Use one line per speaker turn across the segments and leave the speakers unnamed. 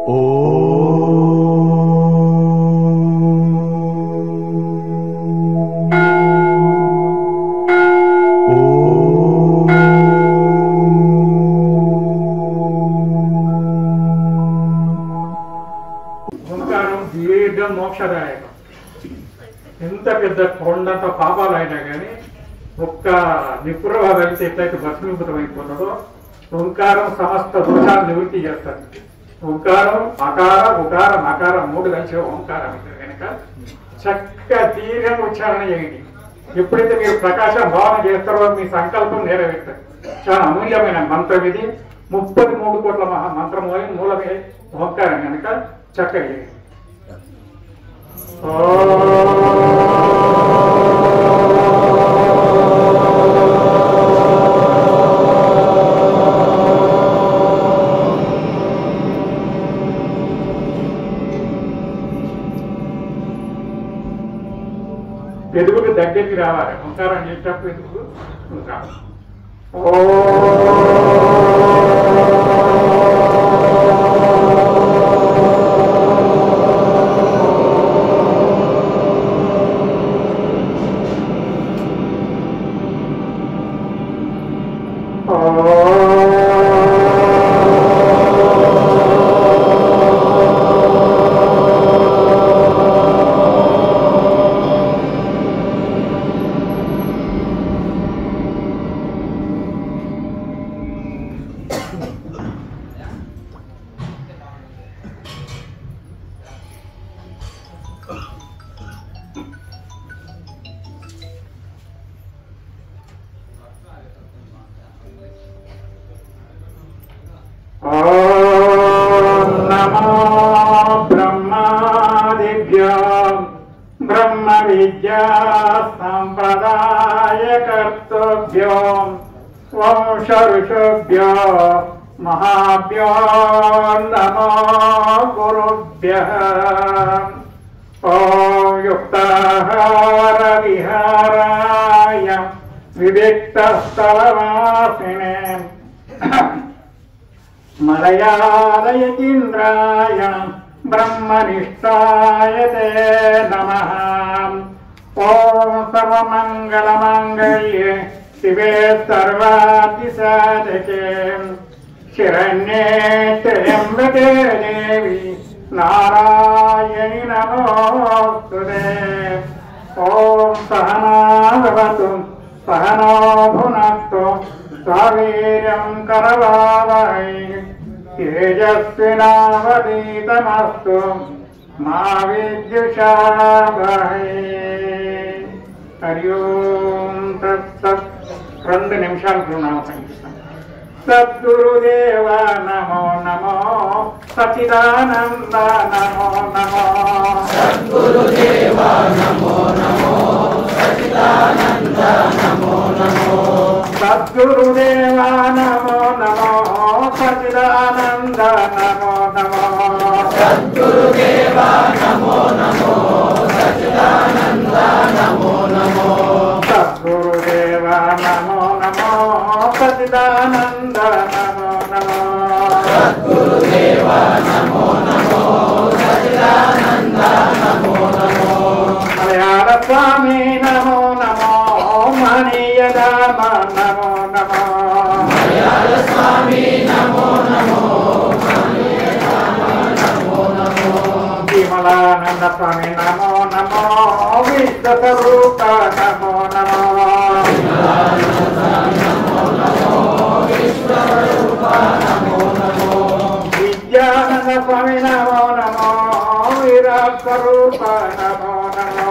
దీర్ఘం మోక్షదాయకం. ఎంత పెద్ద కొండంత పాపాలు అయినా కానీ ఒక్క నిపుణుల కలిసి ఎట్లయితే భస్మీభూతమైపోతుందో ఓంకారం సమస్త దోషాలు నివృత్తి చేస్తారు. ఓంకారం అకార ఉకార మకార మూడు కలిసి ఓంకారం అవుతుంది కనుక చక్కగా తీవ్రంగా ఉచ్చారణ చేయండి. ఎప్పుడైతే మీరు ప్రకాశం భావన చేస్తారో మీ సంకల్పం నెరవేరుతుంది. చాలా అమూల్యమైన మంత్రం ఇది. 33 కోట్ల మంత్రము మూలమే ఓంకారం కనుక చక్కగా చేయండి. ఎదుగుకు దగ్గరికి రావాలి. ఓంకారం చేసేటప్పుడు ఎదుగు రావాలి. ब्रह्म विद्या संप्रदायकर्तृभ्यो वंश ऋषिभ्यो महाभ्यो नमो गुरुभ्यः। ॐ युक्ताहार विहाराय विविक्तस्थलवासिने मलयालयतीन्द्राय ब्रह्मनिष्ठाय ते नमः। ॐ सर्वमङ्गलमाङ्गल्ये शिवे सर्वातिसाधके शरण्ये त्र्यम्बके देवी नारायणि नमोस्तुते। ॐ सहना भवतु सहनो भुनक्तु सवीर्यं करवावहै तेजस्विनावधीतमस्तु मा विद्युषावहै। हरि ओं तत्सत्। 2 నిమిషాలు ప్రణామం సంకీర్తన. సద్గురుదేవ నమో నమో సచిదానంద నమో నమో
సద్గురుదేవ నమో నమో సచిదానంద నమో నమో
సద్గురుదేవ నమో నమో సచిదానంద నమో నమో
సద్గురుదేవ నమో నమో సచిదానంద నమో నమో
సద్గురుదేవ నమో నమో సచిదానంద నమో నమో
సద్గురుదేవ నమో నమో సచిదానంద నమో నమో
మలయాళ స్వామి నమో నమో మణియదామ నమో నమో
మలయాళ స్వామి నమో నమో మణియదామ నమో నమో
విమలానంద స్వామి నమో నమో విశ్వస్వరూప నమో నమో విద్యానంద స్వామి నమో నమో విరాట్ స్వరూప నమో నమో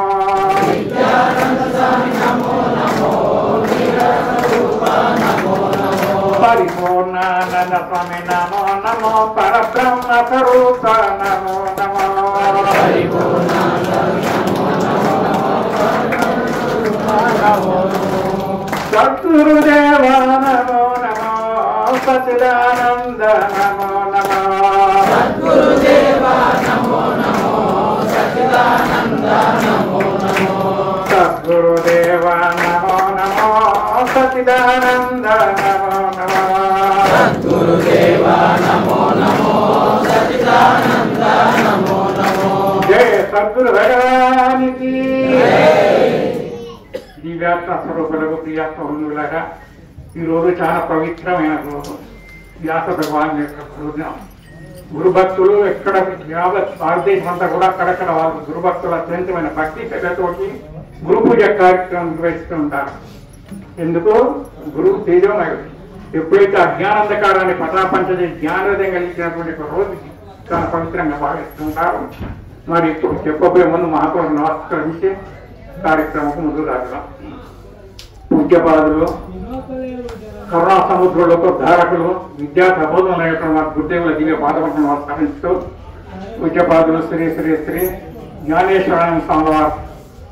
పరిపూర్ణానంద స్వామి నమో నమో పరబ్రహ్మ స్వరూప నమో నమో సద్గురుదేవ నమో నమో సచిదానంద నమో నమో
సద్గురుదేవ నమో నమో సచిదానంద నమో నమో
సద్గురుదేవ నమో నమో సచిదానంద నమో నమో
సద్గురుదేవ నమో నమో సచిదానంద
సద్గురు భగవానికి దివ్యాత్మ స్వరూపులకు ప్రియాత్మలాగా ఈరోజు చాలా పవిత్రమైన రోజు. వ్యాస భగవాన్ యొక్క గురుదినం. గురుభక్తులు ఎక్కడ యావత్ భారతదేశం అంతా కూడా అక్కడక్కడ వాళ్ళు గురుభక్తుల అత్యంతమైన భక్తి శ్రద్ధతోటి గురు పూజ కార్యక్రమం నిర్వహిస్తూ ఉంటారు. ఎందుకు? గురువు తేజోమయుడు. ఎప్పుడైతే అజ్ఞానంధకారాన్ని పటాపంచే జ్ఞానోదయం కలిగినటువంటి ఒక రోజు చాలా పవిత్రంగా భావిస్తుంటారు. మరి ఇప్పుడు చెప్పబోయే ముందు మహాత్ముడు నమస్కరించి కార్యక్రమం ముందు రాగలం. పూజ్యపాదులు, కరుణా సముద్రులతో ధారకులు, విద్యా ప్రబోధనైన గురుదేవుల దివ్య పాదపట్నం నమస్కరిస్తూ పూజ్యపాదులు శ్రీ శ్రీ శ్రీ జ్ఞానేశ్వరాయణ స్వామి వారు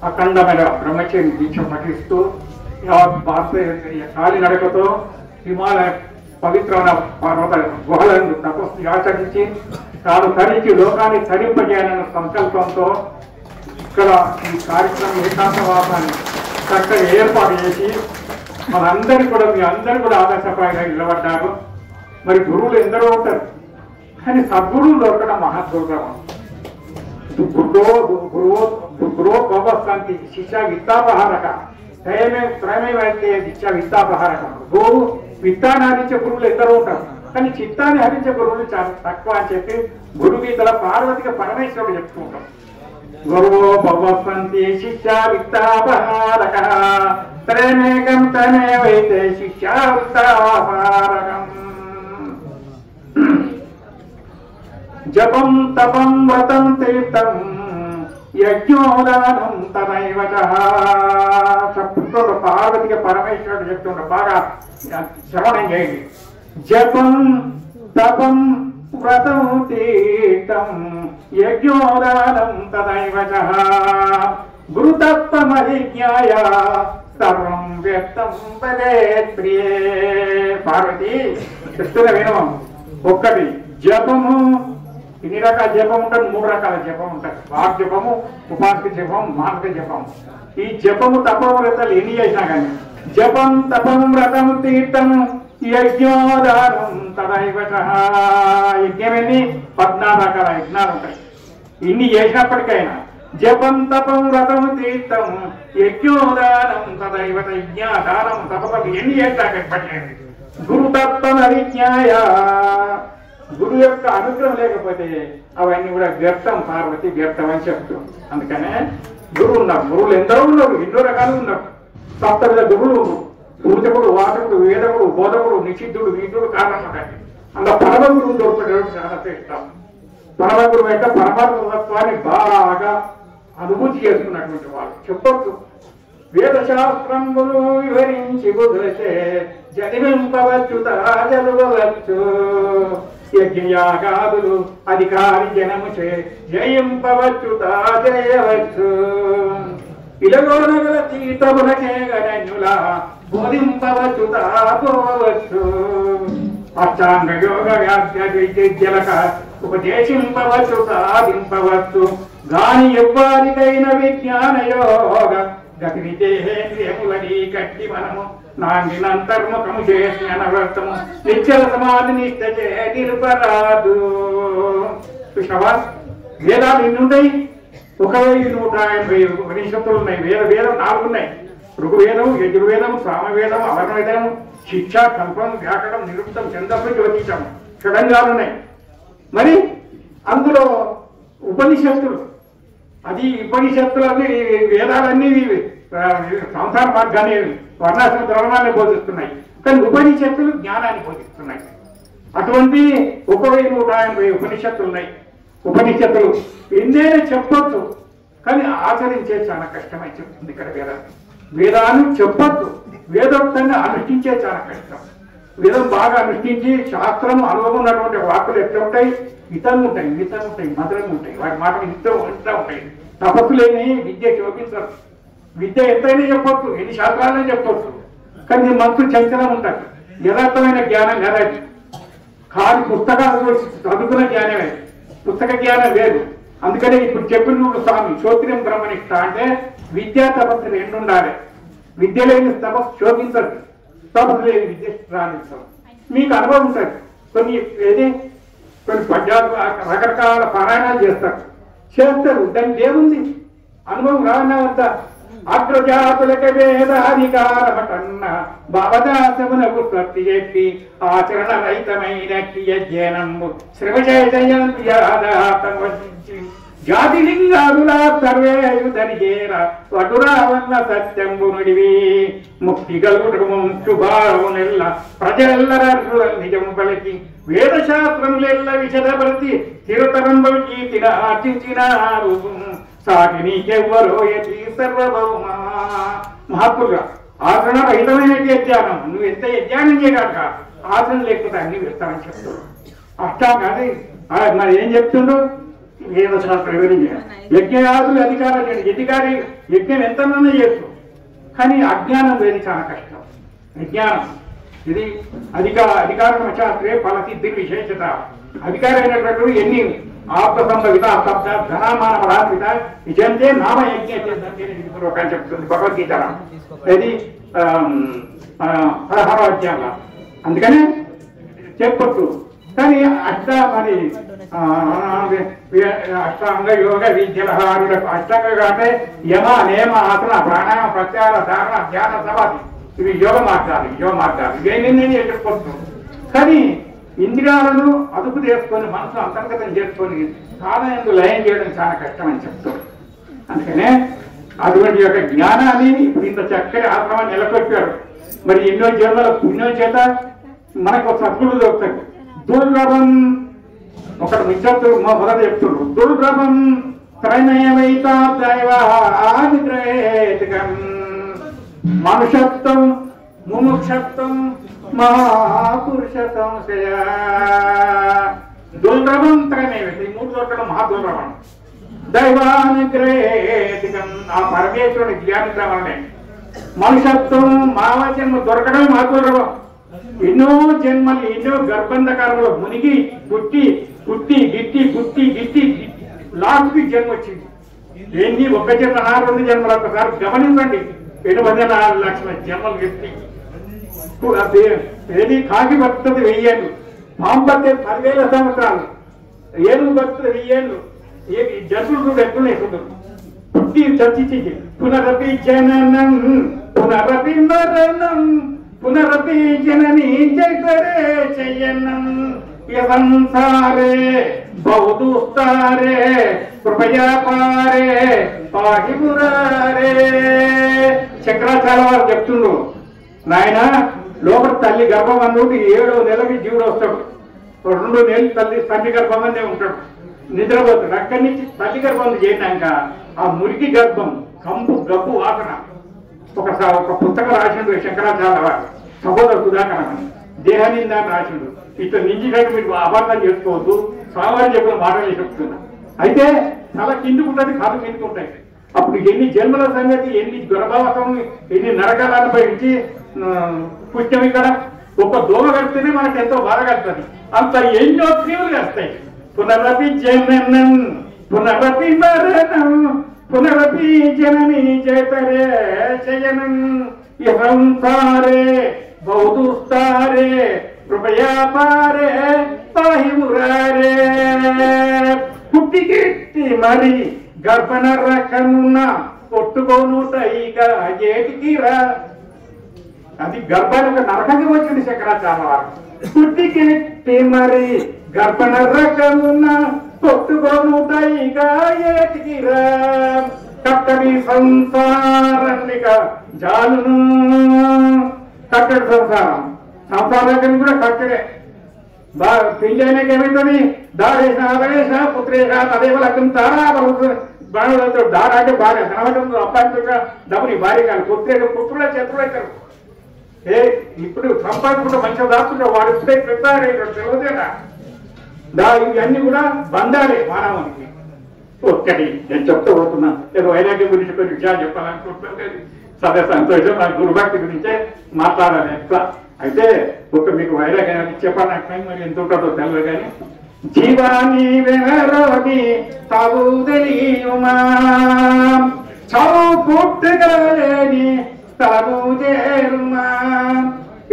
అఖండమైన బ్రహ్మచర్య దీక్ష పఠిస్తూ యావత్ భారతీయ కాలినడకతో హిమాలయ పవిత్రమైన పర్వత గుహలను తపస్సు ఆచరించి తాను తరించి లోకాన్ని తరింపజేయాలన్న సంకల్పంతో ఇక్కడ ఈ కార్యక్రమం ఏకాంతవాసాన్ని చక్కగా ఏర్పాటు చేసి మనందరి కూడా మీ అందరూ కూడా ఆదర్శప్రాయంగా నిలబడ్డారు. మరి గురువులు ఎందరో ఉంటారు, కానీ సద్గురువు దొరకడం మహాదుర్గమం. గురువో గోపస్థాంతి శిష్య విత్తాపహారక త్రయమైతే శిష్య విత్తాపహారక. గురువు విత్తాన్ని హరించే గురువులు ఎందరో ఉంటారు, కానీ చిత్తాన్ని హరించే గురువులు చాలా తక్కువ అని చెప్పి గురుగీతల పార్వతిగా పరమేశ్వరుడు చెప్తూ ఉంటాం. గురువో భవస్వంతి శిష్య విత్తాపహారక త్రయమేకం తమేవైతే శిష్య విత్తాపహారకం. జపం తపం వ్రతం తీర్థం యజ్ఞోదానం తదైవ చెప్తుండ పార్వతిగా పరమేశ్వరుడు చెప్తుండ బాగా శ్రవణం చేయండి. జపం తపం వ్రతం తీర్థం యజ్ఞోదానం తదైవ గురుతత్వమధిజ్ఞాయ సర్వం వ్యక్తం భవేత్ ప్రియే. పార్వతి చెప్తున్న వినవం. ఒక్కటి జపము, ఇన్ని రకాల జపం ఉంటుంది, 3 రకాల జపం ఉంటుంది. వాక్ జపము, ఉపాసక జపం, మానసిక జపం. ఈ జపము తపం వ్రతాలు ఎన్ని చేసినా కానీ జపం తపం వ్రతం తీర్థం యజ్ఞోదానం తదైవ యజ్ఞం ఎన్ని 14 రకాల యజ్ఞాలు ఉంటాయి. ఇన్ని చేసినప్పటికైనా జపం తపం వ్రతం తీర్థం యజ్ఞోదానం తదైవ యజ్ఞాదానం తపం ఎన్ని చేసినాక పట్టలేదు. గురుతత్వం అవిజ్ఞాయ, గురువు యొక్క అనుగ్రహం లేకపోతే అవన్నీ కూడా వ్యర్థం. పార్వతి వ్యర్థం అని చెప్తాం. అందుకనే గురువు ఉన్నారు. గురువులు ఎందరో ఉన్నారు, ఎన్నో రకాలు ఉన్నారు. సప్తవిధ గురువులు, సూచకుడు, వాచకుడు, వేదకుడు, బోధకుడు, నిషిద్ధుడు, వీధుడు కారణం ఉంటాయి. అందులో పరమ గురువు దొరకడం చాలా శ్రేష్టం. పరమ గురువు అంటే పరమాత్మ తత్వాన్ని బాగా అనుభూతి చేసుకున్నటువంటి వాళ్ళు చెప్పొచ్చు. వేదశాస్త్రములు వివరించి బుధులచే జనింపవచ్చు, తాజలువచ్చు. యజ్ఞయాగాదులు అధికారి జనము చే జయింపవచ్చు, తాజయవచ్చు. ఇలగోనగల చీతములకే గణ్యుల బోధింపవచ్చు, తాపోవచ్చు. అష్టాంగ యోగ విద్యలక ఉపదేశింపవచ్చు, సాధింపవచ్చు. గాని ఎవ్వారికైన విజ్ఞాన యోగ గతి విదేహేంద్రియములని కట్టి మనము నాంగినంతర్ముఖము చేసి అనవర్థము నిశ్చల సమాధి నిష్ట చే నిలుపరాదు. కృష్ణవా, వేదాలు ఎన్ని ఉన్నాయి? 1180 ఉపనిషత్తులు ఉన్నాయి. వేదం 4 ఉన్నాయి. ఋగ్వేదం, యజుర్వేదం, సామవేదం, అవర్ణవేదం, శిక్ష, కల్పం, వ్యాకరణం, నిరుక్తం, ఛందస్సు, జ్యోతిషం, షడంగాలు ఉన్నాయి. మరి అందులో ఉపనిషత్తులు, అది ఉపనిషత్తులన్నీ వేదాలన్నీ సంసార మార్గాన్ని వర్ణాశ్రమ ధర్మాన్ని బోధిస్తున్నాయి, కానీ ఉపనిషత్తులు జ్ఞానాన్ని బోధిస్తున్నాయి. అటువంటి 1180 ఉపనిషత్తులు ఉన్నాయి. ఉపనిషత్తులు ఎన్నైనా చెప్పొచ్చు, కానీ ఆచరించే చాలా కష్టమని చెప్తుంది ఇక్కడ వేదం. వేదాన్ని చెప్పొచ్చు, వేదోక్తంగా అనుష్ఠించే చాలా కష్టం. వేదం బాగా అనుష్ఠించి శాస్త్రం అనుభవం ఉన్నటువంటి వాక్కులు ఎట్లా ఉంటాయి? హితంగా ఉంటాయి, మితంగా ఉంటాయి, మధురంగా ఉంటాయి. వాటి మాటలు ఇంట్లో ఉంటాయి. తపస్సు లేని విద్య చూపించరు. విద్య ఎంతైనా చెప్పొచ్చు, ఎన్ని శాస్త్రాలనే చెప్పొచ్చు, కానీ మనసు చంచలం ఉంటుంది. యథార్థమైన జ్ఞానం కదా. కానీ పుస్తకాలు చదువుకున్న జ్ఞానమే, పుస్తక జ్ఞానం లేదు. అందుకనే ఇప్పుడు చెప్పిన స్వామి శ్రోత్రియం బ్రహ్మనిష్ట అంటే విద్యా తపస్సులు 2 ఉండాలి. విద్య లేని తపస్సు శోభించదు, తపస్సు లేని విద్య రాణించదు. మీకు అనుభవం ఉంటుంది. కొన్ని పద్యాలు రకరకాల పారాయణాలు చేస్తారు. చేస్తారు. దానికి ఏముంది, అనుభవం రానవద్ద. అగ్రజాతులకి వేదాధికారమటన్న భవదాసమునకు ప్రతి చెప్పి ఆచరణ రహితమైన క్రియజ్ఞానము శ్రమచేతయంత్యాదాతం వసించి జాతిలింగాదులా సర్వేయుధనిజేర వటురావన్న సత్యంబు నుడివి ముక్తి కలుగుటము శుభావనెల్ల ప్రజలెల్లరూ నిజము పలికి వేదశాస్త్రములెల్ల విశదపరిచి తిరుతరంబు కీర్తిన ఆర్జించినారు సాటి నీకెవ్వరో యతి సర్వభౌమ. మహాత్ములుగా ఆచరణ రహితమైన యజ్ఞానం, నువ్వు ఎంత యజ్ఞానం చేయగాక ఆచరణ లేకపోతే అన్ని వేస్తానని చెప్తాడు. అష్టాంగానే మరి ఏం చెప్తుండో వేదశాస్త్రం వివరించారు. యజ్ఞయాదులు అధికారం లేదు, అధికారి యజ్ఞం ఎంతమంది చేస్తూ, కానీ అజ్ఞానం వేది చాలా కష్టం. విజ్ఞానం ఇది అధికారం శాస్త్రే ఫలసిద్ధి విశేషత. అధికారైనటువంటి ఎన్ని ఆత్మ సంభవిత శబ్ద ధనామాన పదాన్విత నిజంతే నామ యజ్ఞ అని చెప్తుంది భగవద్గీత. ఇది 16వ అధ్యాయంలో. అందుకనే చెప్పొచ్చు. కానీ మరి అష్టాంగ యోగ విద్యలహారులకు అష్టాంగ అంటే యమ నేమ ఆసన ప్రాణాయామ ప్రత్యాహార ధారణ ధ్యాన సమాధి ఇవి యోగ మార్గాలు. ఇవేమి చెప్పొచ్చు. కానీ ఇంద్రియాలను అదుపు చేసుకొని మనసు అంతర్గతం చేసుకొని సాధనకు లయం చేయడం చాలా కష్టమని చెప్తాడు. అందుకనే అటువంటి యొక్క జ్ఞానాన్ని ఇప్పుడు ఇంత చక్కటి ఆశ్రమాన్ని నిలబెట్టాడు. మరి ఎన్నో జన్మల పుణ్యం చేత మనకు సద్గుడు దొరుకుతాడు. దుర్లభం ఒకటి నిశ్చతుడు మొదట చెప్తుడు. దుర్లభం త్రైనయమైతా దైవాదిగ్రహేతికం మనుషత్వం ముముక్షత్వం మహాపురుష సంశయ. దుర్లభం త్రైనయమైతే ఈ 3 దొరకడం మహాదుర్లభం. దైవానుగ్రహేతికం ఆ పరమేశ్వరుని జ్ఞానిద్దామనే. మనుషత్వం మానవ జన్మ దొరకడం మహాదుర్లభం. ఎన్నో జన్మలు ఎన్నో గర్భంధకారంలో మునిగి పుట్టి పుట్టి గిట్టి పుట్టి గిట్టి లాస్ట్కి జన్మ వచ్చింది. ఏంటి ఒక జన్మ 2 జన్మలు ఒకసారి గమనించండి. 84 లక్షల జన్మలు ఎత్తి ఏది కాకి బతుకుతుంది 1000 ఏళ్ళు, పాము బతే 10,000 సంవత్సరాలు, ఏనుగు బతుకుతుంది 1000 ఏళ్ళు. జంతువులు కూడా ఎక్కువ పుట్టి చర్చించి పునరపి జననం పునరపి మరణం పునరపి జనని జగరే శయనం సంసారే బౌదుస్తారే కృపయా పారే పాహి మురారే. శంకరాచార్య వారు చెప్తుండ్రు, నాయన లోపల తల్లి గర్భం అన్నోటి 7వ నెలకి జీవుడు వస్తాడు. 2 నెలలు తల్లి గర్భం అనే ఉంటాడు, నిద్రపోతాడు. అక్కడి నుంచి తల్లి గర్భం చేసినాక ఆ మురికి గర్భం కంపు గబ్బు వాసన. ఒక పుస్తకం రాసిండు శంకరాచార్య వారు, సహోదర సుధాకరణ దేహనిందా అని రాసిండు. ఇట్లా నింజినట్టు మీరు అబద్ధం చేసుకోవద్దు, స్వామివారు చెప్పిన మాటలు చెప్తున్నా. అయితే తల కిందుకుంటుంది, కాదు కిందుకుంటాయి. అప్పుడు ఎన్ని జన్మల సంగతి, ఎన్ని గర్భావసం, ఎన్ని నరకాలు అనుభవించి పుణ్యం. ఇక్కడ ఒక దోమ కడితేనే మనకు ఎంతో బాధ కలుగుతుంది, అంత ఎన్నో క్రియలు కలుస్తాయి. పునరపి జననం పునరపి మరణం పునరపి జనని జయతరే శయనం సంసారే బౌదుస్తారే కృపయా పారే పాహి మురారే. పుట్టికెట్టి మరి గర్భన రకమున్న కొట్టుకోనుటైగా ఏటికి రా. అది గర్భానికి నరకంగా వచ్చింది శంకరాచార్య వారు. పుట్టికెట్టి మరి గర్భన రకమున్న కొట్టుకోనుటైగా ఏటికి రా. కట్టడి సంసారాన్నిక జాలును. కట్టడి సంసారం కూడా కట్టడే. పెళ్లి అయినాక ఏమైతుంది, దారేసిన ఆదరేసిన పుత్రేష తదేవ లగ్నం తారా బాణులతో దారా అంటే భార్య కనబడంతో అబ్బాయి డబ్బుని భార్య కాదు, పుత్రుల శత్రులు అవుతారు. ఇప్పుడు సంపాదించుకుంటే మంచిగా దాచుకుంటే వాడు ఇప్పుడే ప్రిపేర్ అయ్యాడు తెలియదేనా. ఇవన్నీ కూడా బంధాలే మానవానికి. ఒక్కటి నేను చెప్తూ పోతున్నా, ఏదో వైరాగ్యం గురించి కొన్ని విషయాలు చెప్పాలనుకుంటున్నాను. సరే సంతోషం, నా గురుభక్తి గురించే మాట్లాడాలి ఎక్కువ. అయితే ఒక మీకు వైరాగ్యాన్ని చెప్పాలంటే మరి ఎంత ఉంటుందో తెలియదు. కానీ జీవాన్ని వెనరోగి తాగు తెలియుమా చావు పుట్టగలేని తాగు చేరుమా.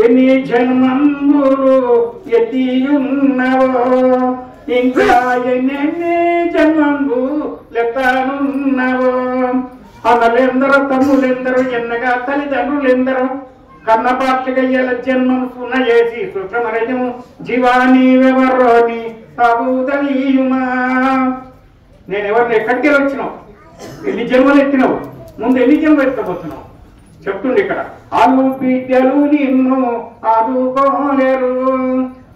ఎన్ని జన్మములు ఎత్తియున్నవో ఇంకా ఎన్నెన్ని జన్మము ఎత్తానున్నావో అన్నలెందరో తమ్ములెందరో ఎన్నగా తల్లిదండ్రులెందరో కన్నపాట్లకయ్యల జన్మం సున్నయేసి సుఖమరజము జీవాని వెవర్రోని తాబూతనీయుమా. నేనెవరిని ఎక్కడికి వచ్చినావు, ఎన్ని జన్మలు ఎత్తినావు, ముందు ఎన్ని జన్మలు ఎత్తబోతున్నావు చెప్తుండే ఇక్కడ. ఆలు బిడ్డలు నిన్ను ఆదుకోలేరు,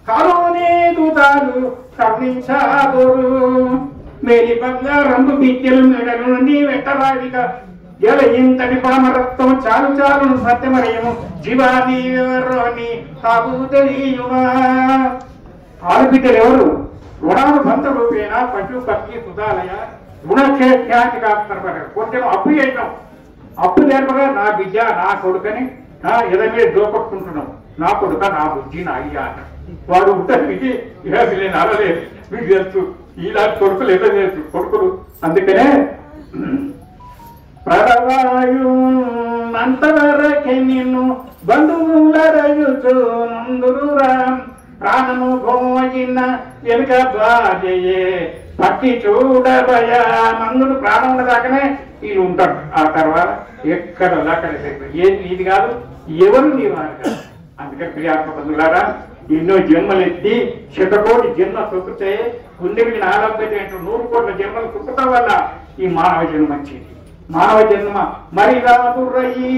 కాలోనే దూతాలు కర్ణించాదురు. మేలి బంగారంగు బిడ్డలు మెడలు నుండి వెంటరాడిగా ఎల ఇంతటి పామరత్వం చాలు చాలు సత్యమరయము జీవాని ఎవరోని తాబూతనీయుమా. ఆడబిడ్డలు ఎవరు? రుణాలు భంత రూపేణ పశు పక్షి సుధాలయ రుణక్షేత్యాతి కాపుతారు. కొంచెం అప్పు చేసినాం, అప్పు నేర్పగా నా బిడ్డ నా కొడుకని ఎద మీద దోపట్టుకుంటున్నాం. నా కొడుక నా బుద్ధి నా అయ్యా అన్న వాడు ఉంటుంది. ఇక వీళ్ళని అలలేదు, వీడు తెలుసు ఇలాంటి కొడుకులు ఎట తెలుసు కొడుకులు. అందుకనే ప్రడవాయు అంతవరకే నిన్ను బంధువుల రయుచు నందురురా. ప్రాణము భోగిన వెనుక బాధ్యయే పట్టి చూడబయ. మందులు ప్రాణం దాకానే వీళ్ళు ఉంటారు, ఆ తర్వాత ఎక్కడ అక్కడ ఏది ఇది కాదు, ఎవరు నీ వారు కాదు. అందుకని ప్రియాత్మ బంధువులారా, ఎన్నో జన్మలు ఎత్తి శతకోటి జన్మ సుఖతే కుందికి 40 కోట్ల జన్మలు సుఖత వల్ల ఈ మానవ జన్మ వచ్చింది. మానవ జన్మ మరి రాదురయ్యి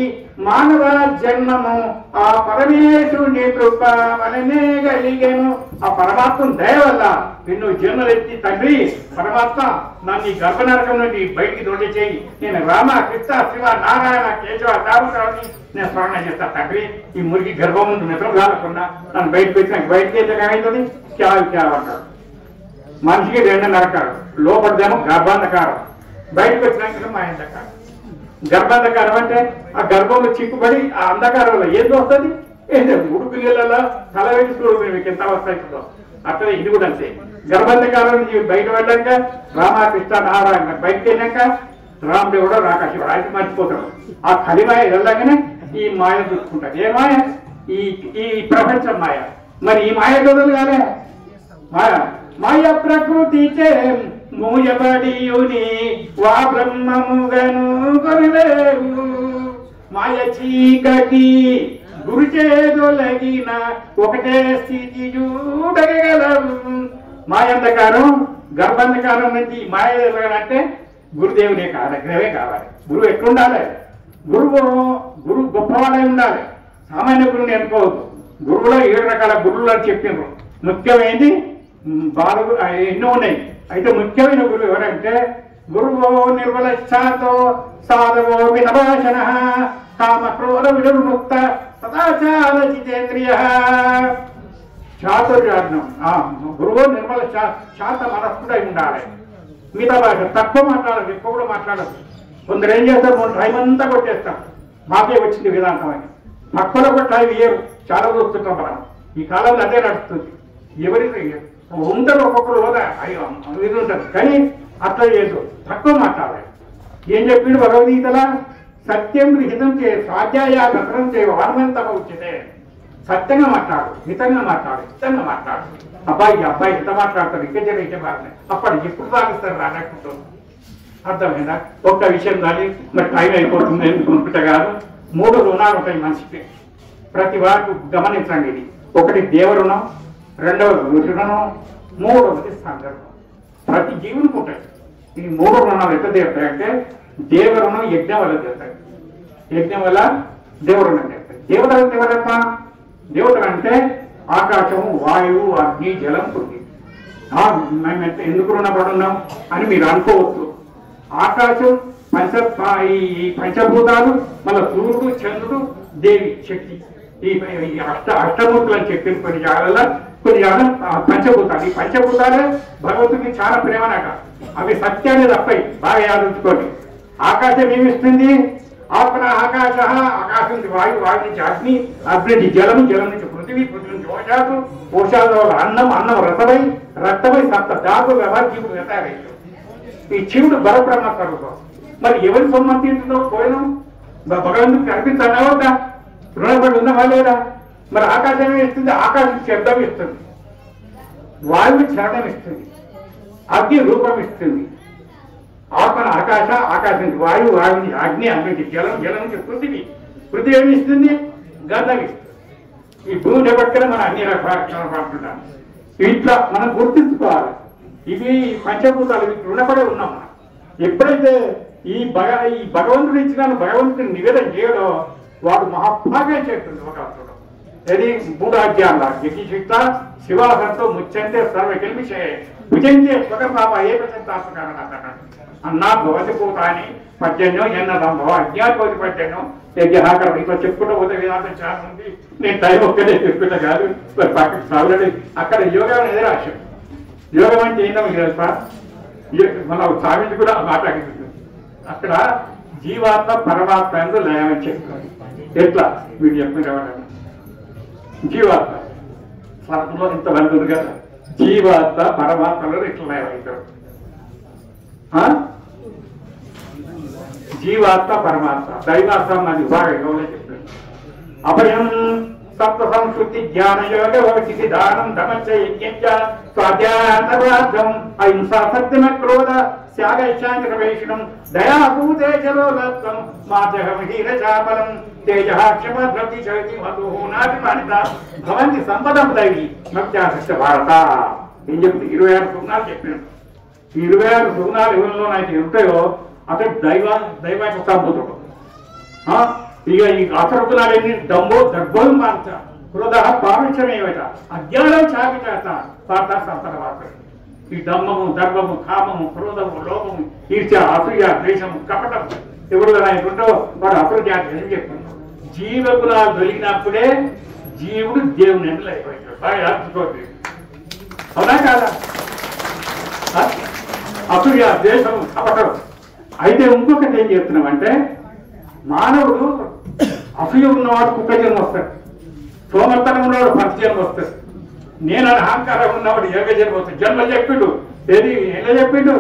మానవ జన్మము ఆ పరమేశ్వరుని కృప వలనే కలిగేను. ఆ పరమాత్మ దయ వల్ల ఎన్నో జన్మలెత్తి తండ్రి పరమాత్మ నన్ను ఈ గర్భనరకం నుండి బయటికి దొడ్డి చేయి. నేను రామ కృష్ణ శివ నారాయణ కేశవ దామోదరావుని నేను స్మరణ చేస్తా తండ్రి. ఈ మురికి గర్భం ముందు నిద్ర కాకుండా నన్ను బయటకు వచ్చి నాకు బయటకి ఏమవుతుంది? క్యావ్ అంటాడు. మనిషికి 2 నరకాలు, లోపడదేమో గర్భాంధకారం, బయటకు వచ్చినాక మా అంధకారం. గర్భాంధకారం అంటే ఆ గర్భంలో చిక్కుబడి ఆ అంధకారంలో ఏది వస్తుంది? ఏంటంటే ఉడుకు నీళ్ళలో తల వేసి చూడు మీకు ఎంత అవస్థ అవుతుందో. అట్లా ఇది కూడా అంతే. గర్భాంధకారం నుంచి బయట వెళ్ళాక రామకృష్ణ నారాయణ బయటకు వెళ్ళాక రామదేవుడు రాకాశివుడు ఆయన మర్చిపోతాడు. ఆ కలిమాయ వెళ్ళగానే ఈ మాయ చూసుకుంటాడు. ఏ మాయ? ఈ ప్రపంచం మాయ. మరి ఈ మాయ కాలే మాయ. మాయ ప్రకృతి మూయబడియుని వా బ్రహ్మముగను కొనలేవు. మాయ చీకటి గురుచేదొలగిన ఒకటే స్థితి చూడగలవు. మాయంధకారం గర్భంధకారం నుంచి మాయ అంటే గురుదేవుడే అనుగ్రహమే కావాలి. గురువు ఎట్లుండాలి? గురువు గొప్పవాడై ఉండాలి. సామాన్య గురువుని అనుకోవద్దు. గురువులో 7 రకాల గురువులు అని చెప్పినారు. ముఖ్యమైనది బాలు ఎన్నో ఉన్నాయి. అయితే ముఖ్యమైన గురువు ఎవరంటే గురువో నిర్మలశ్చాతో సాధవో వినభాషణ కామ క్రోధ విడుముక్త సదాచార జితేంద్రియ. చాతుర్యాజ్ఞం. గురువు నిర్మల శాంత మనస్కుడై ఉండాలి. మిగతా భాష తక్కువ మాట్లాడాలి, ఎక్కువ కూడా మాట్లాడదు. కొందరు ఏం చేస్తారు, మన టైం అంతా కొట్టేస్తాం. మాకే వచ్చింది వేదాంతం అని. తక్కువలో కూడా టైం ఇయ్యరు. చాలా చూస్తుంటాం మనం. ఈ కాలంలో అదే నడుస్తుంది. ఎవరికి ఉంటారు ఒక్కొక్కరు హోదా ఇది ఉంటుంది, కానీ అట్లా చేయదు. తక్కువ మాట్లాడాలి. ఏం చెప్పిండు భగవద్గీతలా? సత్యం హితం చే స్వాధ్యాయ గతం చే వారమంతమ ఉచితే. సత్యంగా మాట్లాడు, హితంగా మాట్లాడు, హితంగా మాట్లాడు. అబ్బాయి ఎంత మాట్లాడతాడు, ఇంకా మాట్లాడు. అప్పటి ఎప్పుడు సాగిస్తారు రానట్టు. అర్థమైందా? ఒక్క విషయం కానీ మరి టైం అయిపోతుంది అనుకుంటా కాదు. 3 రుణాలు ఉంటాయి మనిషికి. ప్రతి వారికి గమనించండి. ఇది ఒకటి దేవ రుణం, రెండవది రుణం, మూడవది సందర్భం. ప్రతి జీవునికి ఉంటాయి ఈ 3 రుణాలు. ఎట్లా తీరుతాయంటే దేవ రుణం యజ్ఞం వల్ల తీరుతాయి. యజ్ఞం వల్ల దేవ రుణం తీరుతాయి. దేవతలు ఎవరమ్మా? దేవతలు అంటే ఆకాశము, వాయువు, అగ్ని, జలం, పృథ్వీ. మేము ఎందుకు రుణపడున్నాం అని మీరు అనుకోవచ్చు. ఆకాశం ఈ పంచభూతాలు, మళ్ళీ సూర్యుడు, చంద్రుడు, దేవి శక్తి. ఈ అష్టమూర్తులు అని చెప్పిన కొన్ని జాగాలలో పంచభూతాలు. ఈ పంచభూతాలే భగవంతుడికి చాలా ప్రేమనట. అవి సత్యాన్ని తప్పయి బాగా యాదించుకోండి. ఆకాశం ఏమిస్తుంది? ఆపన ఆకాశ, ఆకాశం నుంచి వాయు, వాయు నుంచి అగ్ని, అగ్ని నుంచి జలం, జలం నుంచి పృథివీ, పృథివీ నుంచి ఓషాసు, ఓషాల అన్నం, అన్నం రసమై, రక్తమై సప్త ధాతు వ్యవహార జీవుడు వ్యతాయి. ఈ శివుడు బలబ్రహ్మ స్వరూపం. మరి ఎవరి సొమ్మం తీర్చుతో పోయినాం? భగవంతుడికి కనిపించవద్దా? రుణపడి ఉందా లేదా? మరి ఆకాశం ఇస్తుంది, ఆకాశం శబ్దం ఇస్తుంది, వాయువు చరణం ఇస్తుంది, అగ్ని రూపం ఇస్తుంది, ఆపన ఆకాశ, ఆకాశం నుంచి వాయువు, వాయు నుంచి అగ్ని, అగ్ని నుంచి జలం, జలం నుంచి పృథివీ, పృథివీ ఏమి ఇస్తుంది? గంధం ఇస్తుంది. ఈ భూమి పక్కన మనం అన్ని రకాలుంటున్నాం. ఇట్లా మనం గుర్తించుకోవాలి. ఇవి పంచభూతాలు రుణపడే ఉన్నాం మనం. ఎప్పుడైతే ఈ భగవంతుడు ఇచ్చిన భగవంతుని నివేదన చేయడో వాడు మహాభాగ్యం చేస్తుంది. ఒక यदि मूढ़ाज्ञान यज्ञशिष्ट शिवाहरतो मुच्यन्ते सर्व किल्बिषे भुजन्ते स्वकर्माव अन्ना भवति भूतानि पद्यन्यो यन्नदं भव अज्ञातोति पद्यन्यो यज्ञहाकरं इట్లా చెప్పుకుంటూ పోతే వేదాంతం చాలా ఉంది. నేను టైం ఒక్కడే చెప్పుకుంటా కాదు, పక్కకి సాగులే. అక్కడ యోగం ఎదురు ఆశయం. యోగం అంటే ఏంటో మీకు తెలుసా? మన స్వామిజీ కూడా మాట్లాడుతుంది. అక్కడ జీవాత్మ పరమాత్మ ఎందు లయం చెప్తారు. ఎట్లా వీడు చెప్పుకునేవాడు? జీవాత్మ స్వర్గంలో ఇంతమంది ఉంది కదా, జీవాత్మ పరమాత్మలో ఇట్లా లయం అవుతాడు. జీవాత్మ పరమాత్మ దైవాత్మ అని విభాగంలో చెప్తాడు. అభయం సప్త సంస్కృతి జ్ఞాన యోగ భవిష్యతి దానం ధమచ్చ యజ్ఞ స్వాధ్యాయం అహింసా సత్యమ క్రోధ త్యాగైశాంతిరవేషణం దయాభూతే చలోలత్వం మాధ్యం హీరచాపలం తేజ క్షమ ద్రవ్య చరితి మధునాభిమానిత భవంతి సంపదం దైవి నత్యాశ భారత. ఏం చెప్తుంది? 26 సుగుణాలు చెప్పాను. ఈ 26 సుగుణాలు ఎవరిలోనైతే ఉంటాయో అతడు దైవానికి సంబోధుడు. ఇక ఈ అసరుగుణాలు ఎన్ని? దంభో దర్భం మార్చ క్రోధ పావించమేవట అజ్ఞానం చాపిచేత పాత సంపద వార్త. ఈ దమ్మము దర్భము కామము క్రోధము లోపము ఈర్ష్య అసూయ ద్వేషము కపటం ఎవరు అనుకుంటో వాడు అసృజాతి అని చెప్తున్నాడు. జీవగుణాలు దొరికినప్పుడే జీవుడు దేవుని ఎందు అయిపోయాడు. బాగా అర్థకోండి. అవునా కాదా? అసూయ ద్వేషము కపటం. అయితే ఇంకొకటి ఏం చేస్తున్నామంటే, మానవుడు అసూయ ఉన్నవాడు కుక్క జన్మ వస్తాడు, సోమర్తనం ఉన్నవాడు పక్షి జన్మ వస్తాడు, నేను అహంకారం ఉన్నవాడు యోగ జన్మ వస్తాడు. జన్మ చెప్పిండు. ఏది ఎలా చెప్పిండు?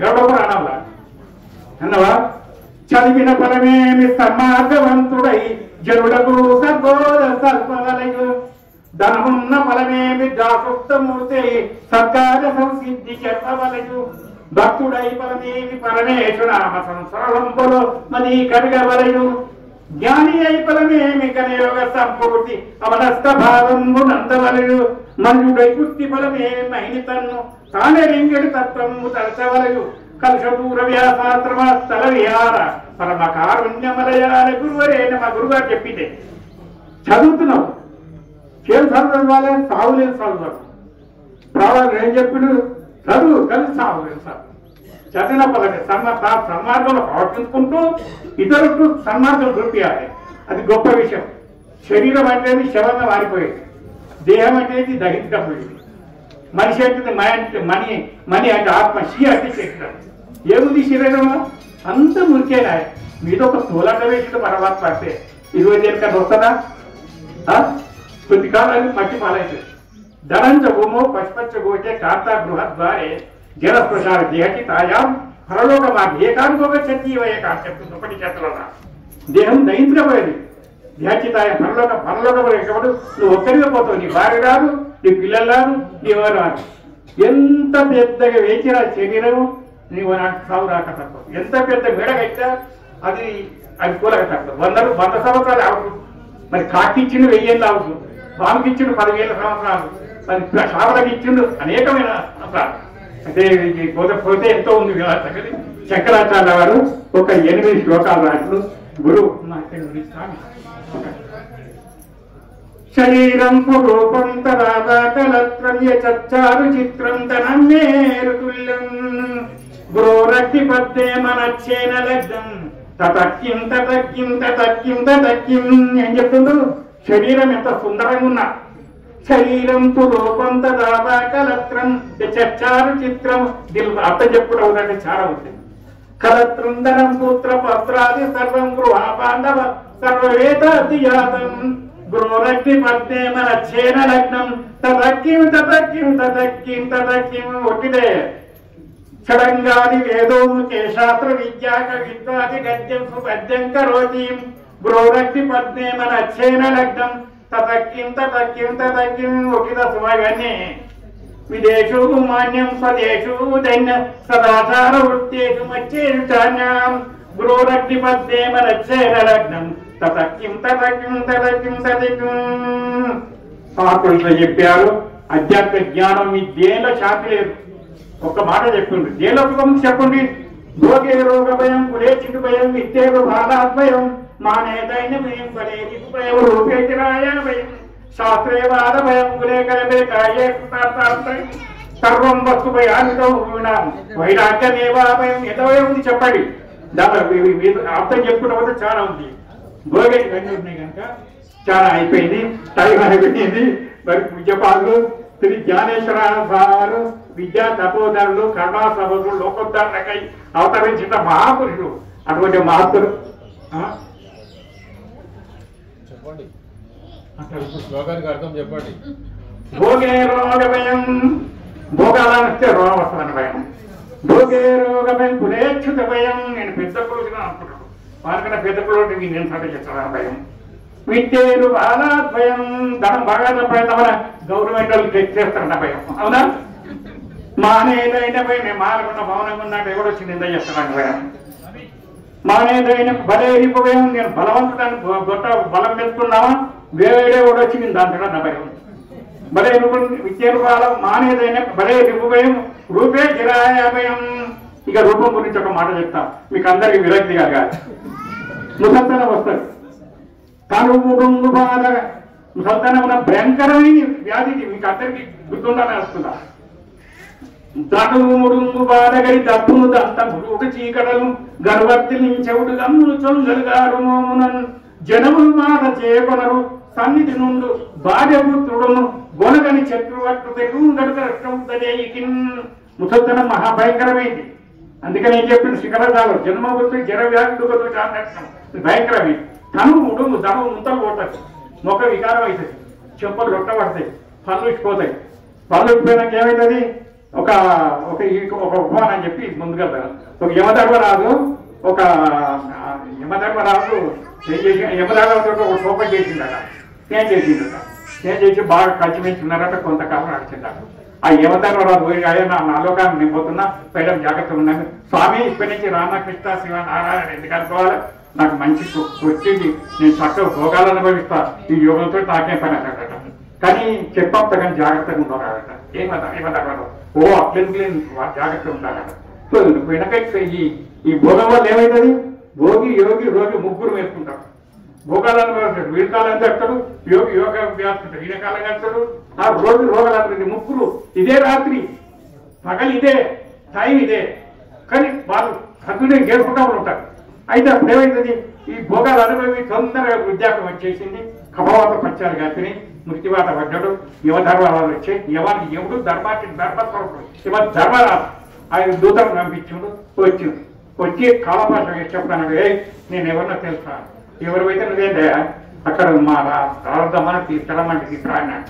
గౌడపుర అన్నవా అన్నవా? చదివిన ఫలమేమి సమార్గవంతుడై జనుడకు సద్బోధ సల్పవలయు, ధనమున్న ఫలమేమి దాసుప్తమూర్తి సత్కార్య సంసిద్ధి చెప్పవలయు, భక్తుడై ఫలమేమి పరమేశ్వరామ సంసరలంబులో మనీ కరగవలయు, జ్ఞాని అయి ఫలమేమి కనయోగ సంపూర్తి అవనస్క భావము నందవలయు, మనుడై పుష్టి ఫలమేమి మహిని తన్ను తానెరింగడి తత్వము తలచవలయు, కలుషదూర వ్యాసాశ్రమ స్థల విహార పరమ కారుణ్యమలయాల గురువరేన మా గురుగారు చెప్పిందే. చదువుతున్నావు, చేరు చదవాలి, సాగులేదు చదువుతాడు. ప్రాణాలు ఏం చెప్పిండు? చదువు కలిసి సాగులేదు సార్. చదివిన పలకే సన్మార్గంలో ప్రవర్తించుకుంటూ ఇతరులకు సన్మార్గం చూపించాలి. అది గొప్ప విషయం. శరీరం అనేది శవంగా మారిపోయేది, దేహం అనేది దహించకపోయేది. మనిషి అంటే మని అంటే ఆత్మ, షీ అంటే శరీరం. ఏముంది శరీరంలో? అంత మురికేనా? మీద ఒక స్థూలంగా వేసిన పరమాత్మ అంటే 20 ఏళ్ళ కన్నా వస్తుందా? కొద్ది కాలానికి మట్టి పాలవుతుంది. ధనంచ భూమో పశుపచ్చ గోచే కాంతా గృహద్వారే జలస్పృశాల దేహకి తాయాం పరలోక మార్గం ఏకానుకోక చతీవయ చెప్తుంది ఉపనిషత్తులో. దేహం దహించకపోయేది. దేహచితాయ పరలోకం ఎక్కడు నువ్వు ఒక్కరిగా పోతావు. నీ భార్య రాదు, నీ పిల్లలు రాదు, నీ ఎవరు రాదు. ఎంత పెద్దగా వేచిన శరీరం నీవు సాగు రాక తక్కువ. ఎంత పెద్ద మెడగైతే అది కూలక తక్కువ. 100 సంవత్సరాలు అవసరం. మరి కాకిచ్చిండు 1000 ఏళ్ళు అవసరం, స్వామికి ఇచ్చిండు 10,000 సంవత్సరాలు, మరి శావలకు ఇచ్చిండు అనేకమైన సంవత్సరాలు. అంటే పోతే ఎంతో ఉంది. శంకరాచార్య వారు ఒక 8 శ్లోకాలు రాట్లు గురువు. శరీరం రూపం తదాకలత్రం యచారు చిత్రం తనమేరుతుల్యం గురోరక్తి పద్దే మనచ్చేన లగ్నం తతక్కిం తతక్కిం తతక్కిం తతక్కిం. ఏం చెప్తుండ్రు? శరీరం ఎంత సుందరంగా ఉన్నా, శరీరం రూపం తదాకలత్రం యచారు చిత్రం. దీని అర్థం చెప్పుకోవడం అవునంటే చాలా ఉంది. కలత్రం ధనం పుత్ర పత్రాది సర్వం గృహ బాంధవ సర్వవేత అతిజాతం గురోరక్తి పద్మే మనచ్చేన లగ్నం తతక్కిం తతక్కిం తతక్కిం తతక్కిం. ఒట్టిదే షడంగాది వేదోముఖే శాస్త్ర విద్యాక విద్వాది గద్యం సుపద్యం కరోతి గురోరక్తి పద్మే మనచ్చేన లగ్నం తతక్కిం తతక్కిం తతక్కిం. ఒట్టిద సుమ. ఇవన్నీ విదేశో మాన్యం స్వదేశో దైన్య సదాచార వృత్తేషు మచ్చేషు చాన్యాం గురోరగ్నిపద్దేమ రచ్చేన లగ్నం తతకిం తతకిం తతకిం తతకిం. మహాపురుషులు చెప్పారు, అధ్యాత్మ జ్ఞానం మీ దేనిలో శాంతి లేదు. ఒక్క మాట చెప్తుంది, దేనిలో చెప్పండి. భోగే రోగ భయం, కులే చిటు భయం, విద్యేవ బాధాద్భయం, మానే దైన్య భయం, బలే భయం, రూపేతిరాయ భయం, శాస్త్రే వాద భయం, కులే కలబే కాయే కృతార్థార్థం, సర్వం వస్తు భయానితో వైరాగ్యమేవా భయం. ఎంతో ఉంది చెప్పండి. దాంట్లో అర్థం చెప్పుకుంటే పోతే చాలా ఉంది. భోగే ఇవన్నీ ఉన్నాయి కనుక చాలా అయిపోయింది, టైం అయిపోయింది. మరి పూజ్యపాదులు శ్రీ జ్ఞానేశ్వర వారు విద్యా తపోధరులు, కర్ణా సభలు, లోకోద్ధారణకై అవతరించిన మహాపురుషుడు. అటువంటి మహాత్ములు
చెప్పండి, శ్లోకానికి అర్థం చెప్పండి.
భోగే రోగ భయం, భోగాలను వస్తే రోగం వస్తుందని భయం. భోగే రోగ భయం, కులేచ్యుత భయం. నేను పెద్ద పురుషులు అనుకుంటాను, వారికన్నా పెద్ద పురుషుడు నేను సంట చేస్తాను భయం. విద్యేరు బాలాద్భయం, ధనం బాగా సంపాదించామని గవర్నమెంట్ వాళ్ళు చేస్తారన్న భయం. అవునా? మానేదైన భయం, నేను మారకుండా మౌనంగా ఉన్నాక ఎవరు వచ్చి నింద చేస్తానని భయం. మానేదైన బలేరిపు భయం, నేను బలవంతుడాన్ని గొట్ట బలం పెట్టుకున్నావా వేరే కూడా వచ్చి నేను దాంట్లో నా భయం. బలే విద్యేరు బాలం, మానేదైన బలే రిపు భయం, రూపే జిరాయ భయం. ఇక రూపం గురించి ఒక మాట చెప్తా, మీకు అందరికి విరక్తి కాదు. ముసల్తనం వస్తారు, కనుముడుంగు బాధ. ముసల్తనం ఉన్న భయంకరమైన వ్యాధికి మీకు అందరికి గుర్తుండాలని వస్తుందా? తనుముడుంగు బాధగడి దప్పును దంతముడు చీకడలు గర్వర్తిలించెవుడు గమ్మును చొంగలుగారు మోమునన్ జనములు మాట చేకొనరు సన్నిధి నుండు భార్యపుత్రుడును గొనగని చక్రవర్తి తెగువ గడుకరష్టం. ముసల్తనం మహాభయంకరమైంది. అందుకని ఏం చెప్పింది శిఖరజాలు జన్మవృత్తి జర వ్యాధులు భయంకరమైంది. తను ఉడుము దమ ముంతలు పోతాయి, మొక్క వికారం అవుతుంది, చెంపలు రొట్టబడతాయి, పళ్ళు ఇచ్చిపోతాయి. పళ్ళు ఇచ్చిపోయినాక ఏమవుతుంది? ఒక ఒక ఉపమానం అని చెప్పి ముందుగా ఒక యమధర్మరాజు ఏం చేసి యమధర్మరాజు ఒక సోపం చేసిందట. ఏం చేసిందట? ఏం చేసి బాగా కలిసిమెచ్చున్నారట, కొంతకాలం నడిచిందట. ఆ యమధర్మరాజు పోయి అయ్యా నా ఆలోకాన్ని నేను పోతున్నా, పైన జాగ్రత్త ఉన్నాను స్వామి, ఇక్కడి నుంచి రామకృష్ణ శివ నారాయణ ఎందుకు అనుకోవాలి, నాకు మంచి వచ్చింది, నేను చక్కగా భోగాలు అనుభవిస్తా, ఈ యోగంతో నాకేం పని అన్నట. కానీ చెప్పాం తగ్గని జాగ్రత్తగా ఉన్నారట. ఏమన్నారు? ఓ అట్లెందుకు లేని జాగ్రత్తగా ఉండాలట. సో వెనక ఈ భోగం వల్ల ఏమవుతుంది? భోగి యోగి రోగి ముగ్గురు వేసుకుంటారు. భోగాలు అనుభవిస్తాడు, వీడి కాలం చేస్తాడు, యోగి యోగా వ్యాసుకుంటాడు, ఈయన కాలం చేస్తాడు, ఆ రోజు రోగాలు అనుభవించి ముగ్గురు ఇదే రాత్రి పగలు ఇదే టైం ఇదే, కానీ వాళ్ళు సద్వినియోగం చేసుకుంటూ ఉంటారు. అయితే అప్పుడు ఏమైతుంది? ఈ భోగాలు అనుభవి తొందరగా వృద్ధాపం వచ్చేసింది, కపవాత పచ్చాలు కాసిని, మృత్యువాత పడ్డాడు, యువధర్మాలు వచ్చాయి. ఎవరికి ఎవడు ధర్మస్వరూపుడు ఇవ ధర్మరాజు ఆయన దూతను పంపించుడు. వచ్చి కాలభాష చెప్తాను, నేను ఎవరినో తెలుసా? ఎవరివైతే నువ్వేంటే అక్కడ మా రావద్దామని తీసుకెళ్ళమంటే తీసుకురా అన్నాడు.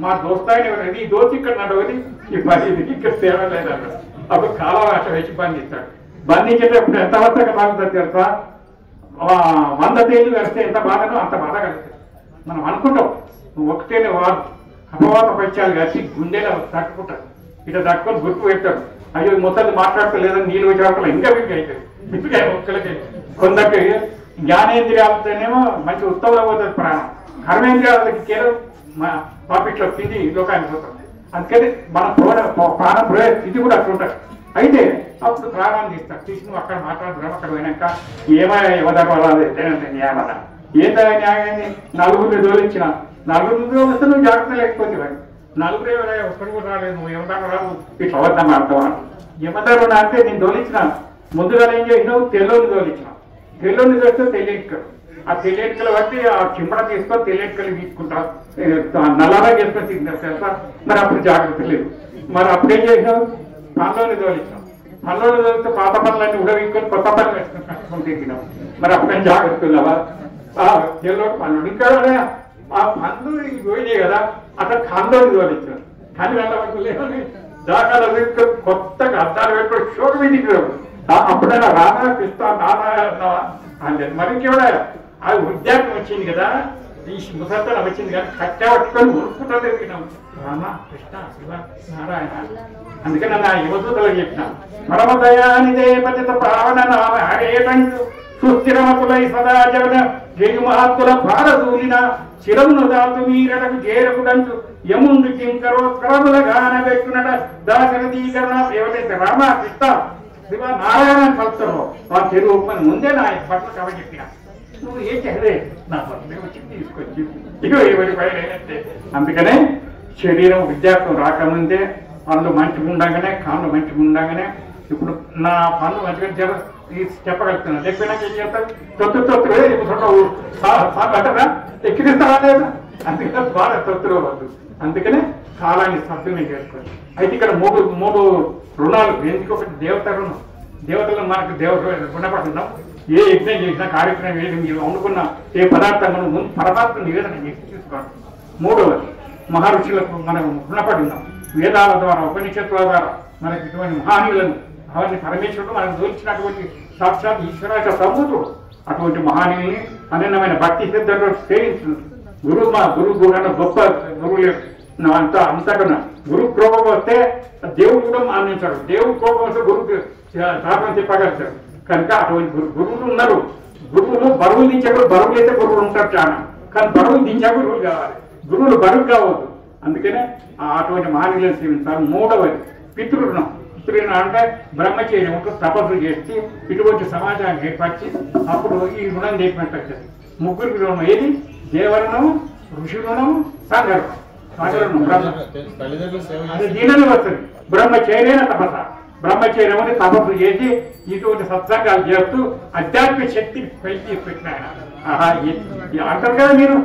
మా దోస్తాయని ఎవరు? ఈ దోస్తు ఇక్కడ నడవది, ఈ పని ఇక్కడ సేవ లేదన్నాడు. అప్పుడు కాలభాష వేసి బంధిస్తాడు. బంధించేటప్పుడు ఎంత వస్తగా బాగుంటుంది తెలుసా? 100 తేళ్ళు కలిస్తే ఎంత బాధనో అంత బాధ కలుగుతుంది. మనం అనుకుంటాం ఒకటేనే వాడు అపవాత పత్యాలు కలిసి గుండెలో తట్టుకుంటారు, ఇట్లా తట్టుకొని గుర్తు పెడతారు. అయ్యో మొత్తం మాట్లాడతలేదని నీళ్ళు వచ్చేవాళ్ళు ఇంకా వీటికి అవుతుంది. ఒక్కలకి కొందరికి జ్ఞానేంద్రియాలతోనేమో మంచి ఉత్తమంలో పోతుంది ప్రాణం, కర్మేంద్రియాలకి కేవలం మా పాపిట్లో స్థితి లోకానికి పోతుంది. అందుకని మన ప్రాణం పోయే స్థితి కూడా అట్లా ఉంటుంది. అయితే అప్పుడు ప్రాణాన్ని తీస్తారు, తీసి నువ్వు అక్కడ మాట్లాడుతున్నాం. అక్కడ పోయినాక ఏమైనా యువధర్మాలు న్యాయమన్నా ఏందా న్యాయాన్ని? నలుగురిని దోలించిన, నలుగురిని దోలిస్తే నువ్వు జాగ్రత్త లేకపోతే వాడు నలుగురు ఎవరైనా ఒక్కడు కూడా రాలేదు, నువ్వు యమధర్మరావు ఇట్లా వద్దాం ఆడతావా? యమధర్మరా అంటే నేను దోలించిన, ముందుగా ఏం చేసినావు? తెల్లోని దోలించిన. తెల్లోని దోస్తే తెల్లెటికలు, ఆ తెల్లెటికలు బట్టి ఆ చింపడ తీసుకొని తెల్లెటికలు తీసుకుంటారు, నల్లగా చేసుకొని తింటారు తెలుసా? మరి అప్పుడు జాగ్రత్త లేదు. మరి అప్పుడేం చేసినావు? పనులోని దోలించాం. పనులోని దోలిస్తే పాత పనులన్నీ ఉడవిక్కొని కొత్త పనులు వేసుకొని కట్టుకొని తిరిగినాం. మరి అప్పుడేం జాగ్రత్త లేవా? తెల్లోటి పనులు ఇంకా ఆ పనులు పోయినాయి కదా, అక్కడ కందోని దోలించారు. కానీ వెళ్ళవరకు లేవని దాఖలు తీసుకొని కొత్తగా అద్దాలు పెట్టుకొని షోకు మీదికి అప్పుడైనా రానా కృష్ణ నానా అన్నావా అనలేదు. మరి ఇంకెవడా? అది వృద్ధాప్యం వచ్చింది కదా, ఈ ముసలితనం వచ్చింది కానీ కట్టబట్టుకొని ఉరుక్కుంటుంది తిరిగినాం. రామ కృష్ణ శివ నారాయణ. అందుకని నా యువదూతలకు చెప్పిన పరమదయానిదే పతిత పావన నామ హరేటంటూ సుస్థిరమతులై సదా జగన జయు మహాత్ముల భారదూలిన చిరమును దాతు మీరటకు చేరకుడంటూ యముండు కింకరో క్రముల గాన పెట్టునట దాశరథీకరణ ఏవైతే రామ కృష్ణ శివ నారాయణ కలుస్తారో ఆ చెరువు పని ముందే నా పట్ల కవ చెప్పిన నువ్వు ఏం చేయలే నా పట్ల వచ్చి తీసుకొచ్చి ఇగో ఎవరి పైన అంటే. అందుకనే శరీరం విద్యార్థం రాకముందే పనులు మంచిగా ఉండగానే కాళ్ళు మంచిగా ఉండగానే ఇప్పుడు నా పనులు మంచిగా చెప్పగలుగుతున్నా. లేకపోయినాక ఏం చేస్తారు తొత్తులే అంటారా ఎక్కిరిస్తారా లేదా. అందుకని బాగా తొత్తులో వద్దు. అందుకనే కాలాన్ని సద్వినియోగం చేసుకోండి. అయితే ఇక్కడ మూడు రుణాలు. ఎందుకు ఒకటి దేవత రుణం. దేవతలు మనకు దేవత రుణపడుతున్నాం. ఏ యజ్ఞం చేసినా కార్యక్రమం ఏది మీరు వండుకున్న ఏ పదార్థం మనం ముందు పరమాత్మ నివేదన చేసి తీసుకోండి. మూడవది మహర్షులకు మనం రుణపడి ఉన్నాం. వేదాల ద్వారా ఉపనిషత్తుల ద్వారా మనకి ఇటువంటి మహానీయులను అవన్నీ పరమేశ్వరుడు మనకు దూర్చినటువంటి సాక్షాత్ ఈశ్వరాచ సంబుతుడు. అటువంటి మహానీయుల్ని అనన్యమైన భక్తి శ్రద్ధతో సేవించు. గురువు కన్నా గొప్ప గురువు లేడు. అంతకన్నా గురువు కోపం వస్తే దేవుడు కూడా ఆనందించాడు. దేవుడు కోపం వస్తే గురువు శాపం చెప్పగలుగుతాడు. కనుక అటువంటి గురువులు ఉన్నారు. గురువులు బరువులు దించేప్పుడు బరువులు అయితే గురువులు ఉంటారు చాలా. కానీ బరువులు దించా గురువులు కావాలి. గురువులు బరువు కావద్దు. అందుకనే అటువంటి మహానీయులను సేవించాలి. మూడవది పితృరుణం. పితృరుణం అంటే బ్రహ్మచర్యం తపస్సు చేసి ఇటువంటి సమాజాన్ని ఏర్పరిచి అప్పుడు ఈ రుణం నేర్పినట్టు. ముగ్గురు రుణం ఏది? దేవరుణం, ఋషి రుణం, సాగరుణం. అది దీనిని వస్తుంది. బ్రహ్మచర్యైన తపస్స. బ్రహ్మచర్యం అని తపస్సు చేసి ఇటువంటి సత్సంగాలు చేస్తూ ఆధ్యాత్మిక శక్తి పెంచి పెట్టిన అంటారు కదా మీరు.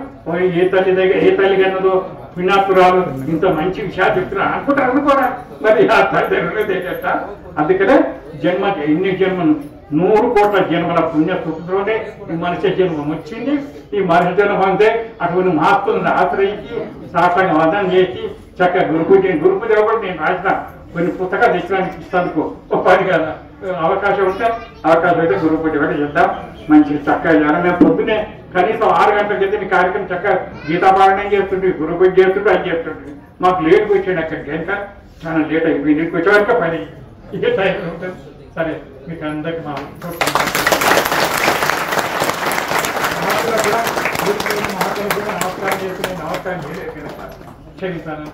ఏ తల్లి దగ్గర ఏ తల్లి కన్నదో పుణ్యాత్తురాలు ఇంత మంచి విషయాలు చెప్తున్నారు అనుకుంటారు. అనుకోరా మరి ఆ తల్లి దగ్గర. అందుకనే జన్మ ఎన్ని జన్మలు 100 కోట్ల జన్మల పుణ్య సుఖంతోనే ఈ మనిషి జన్మం వచ్చింది. ఈ మనిషి జన్మం అంటే అటువంటి మహాత్ములను ఆశ్రయించి సాష్టంగా వదనం చేసి చక్కగా గురుపూజ కూడా నేను రాసిన కొన్ని పుస్తకాలు తెచ్చడానికి ఇస్తానుకో పని కదా. అవకాశం ఉంటే అవకాశం అయితే గురుపూజ కూడా చేద్దాం. మంచిది చక్కగా చేయాలి. మేము పొద్దునే కనీసం 6 గంటలకు అయితే మీ కార్యక్రమం చక్కగా గీతాపారాయణం చేస్తుంటే గురుపూజ చేస్తుంటే అది చేస్తుంటుంది. మాకు లేట్కి వచ్చాడు అక్కడికి కనుక చాలా లేట్ అయిపోయి నీకు వచ్చేవరకు పని ఇదే టైం ఉంటుంది. సరే మీకు అందరికి మా మహాత్ములకు కూడా నమస్కారం చేసి నేను నమస్కారం చేయలేదు క్షమిస్తాను.